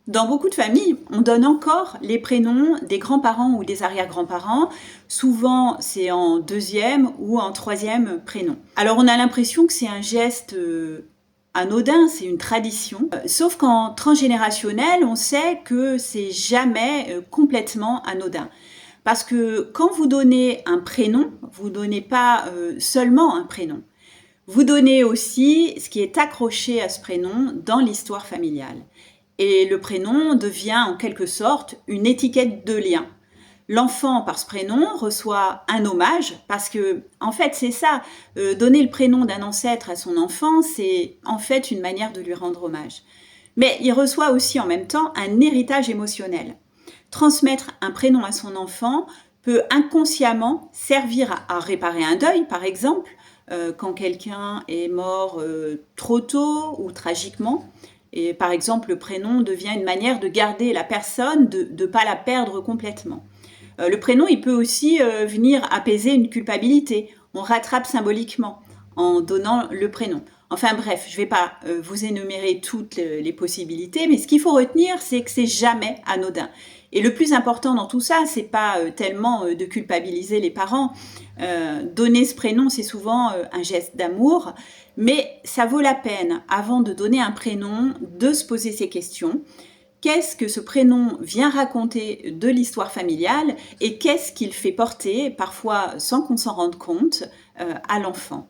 Dans beaucoup de familles, on donne encore les prénoms des grands-parents ou des arrière-grands-parents. Souvent, c'est en deuxième ou en troisième prénom. Alors, on a l'impression que c'est un geste anodin, c'est une tradition. Sauf qu'en transgénérationnel, on sait que c'est jamais complètement anodin. Parce que quand vous donnez un prénom, vous donnez pas seulement un prénom. Vous donnez aussi ce qui est accroché à ce prénom dans l'histoire familiale. Et le prénom devient en quelque sorte une étiquette de lien. L'enfant, par ce prénom, reçoit un hommage parce que, en fait, c'est ça. Donner le prénom d'un ancêtre à son enfant, c'est en fait une manière de lui rendre hommage. Mais il reçoit aussi en même temps un héritage émotionnel. Transmettre un prénom à son enfant peut inconsciemment servir à réparer un deuil, par exemple, quand quelqu'un est mort trop tôt ou tragiquement. Et par exemple, le prénom devient une manière de garder la personne, de ne pas la perdre complètement. Le prénom, il peut aussi venir apaiser une culpabilité. On rattrape symboliquement en donnant le prénom. Enfin bref, je ne vais pas vous énumérer toutes les possibilités, mais ce qu'il faut retenir, c'est que c'est jamais anodin. Et le plus important dans tout ça, c'est pas tellement de culpabiliser les parents. Donner ce prénom, c'est souvent un geste d'amour, mais ça vaut la peine, avant de donner un prénom, de se poser ces questions. Qu'est-ce que ce prénom vient raconter de l'histoire familiale et qu'est-ce qu'il fait porter, parfois sans qu'on s'en rende compte, à l'enfant?